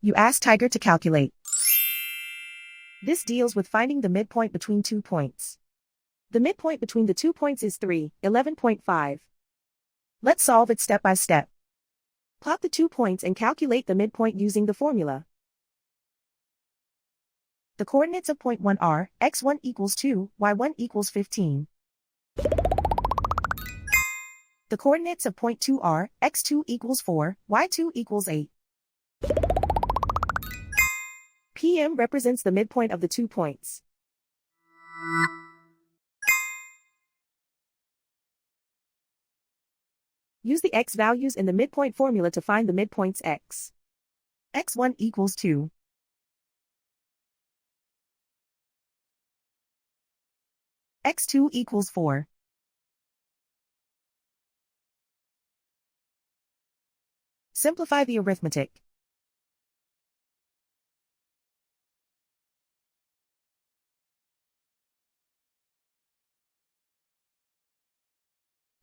You ask Tiger to calculate. This deals with finding the midpoint between 2 points. The midpoint between the 2 points is 3, 11.5. Let's solve it step by step. Plot the 2 points and calculate the midpoint using the formula. The coordinates of point 1 are x1 equals 2, y1 equals 15. The coordinates of point 2 are x2 equals 4, y2 equals 8. PM represents the midpoint of the 2 points. Use the x values in the midpoint formula to find the midpoints x. x1 equals 2. x2 equals 4. Simplify the arithmetic.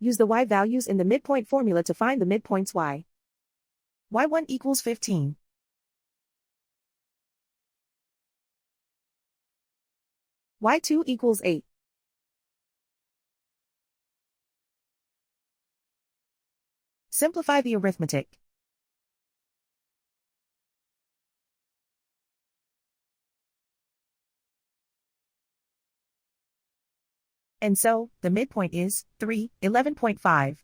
Use the y values in the midpoint formula to find the midpoints y. y1 equals 15. y2 equals 8. Simplify the arithmetic. And so, the midpoint is 3, 11.5.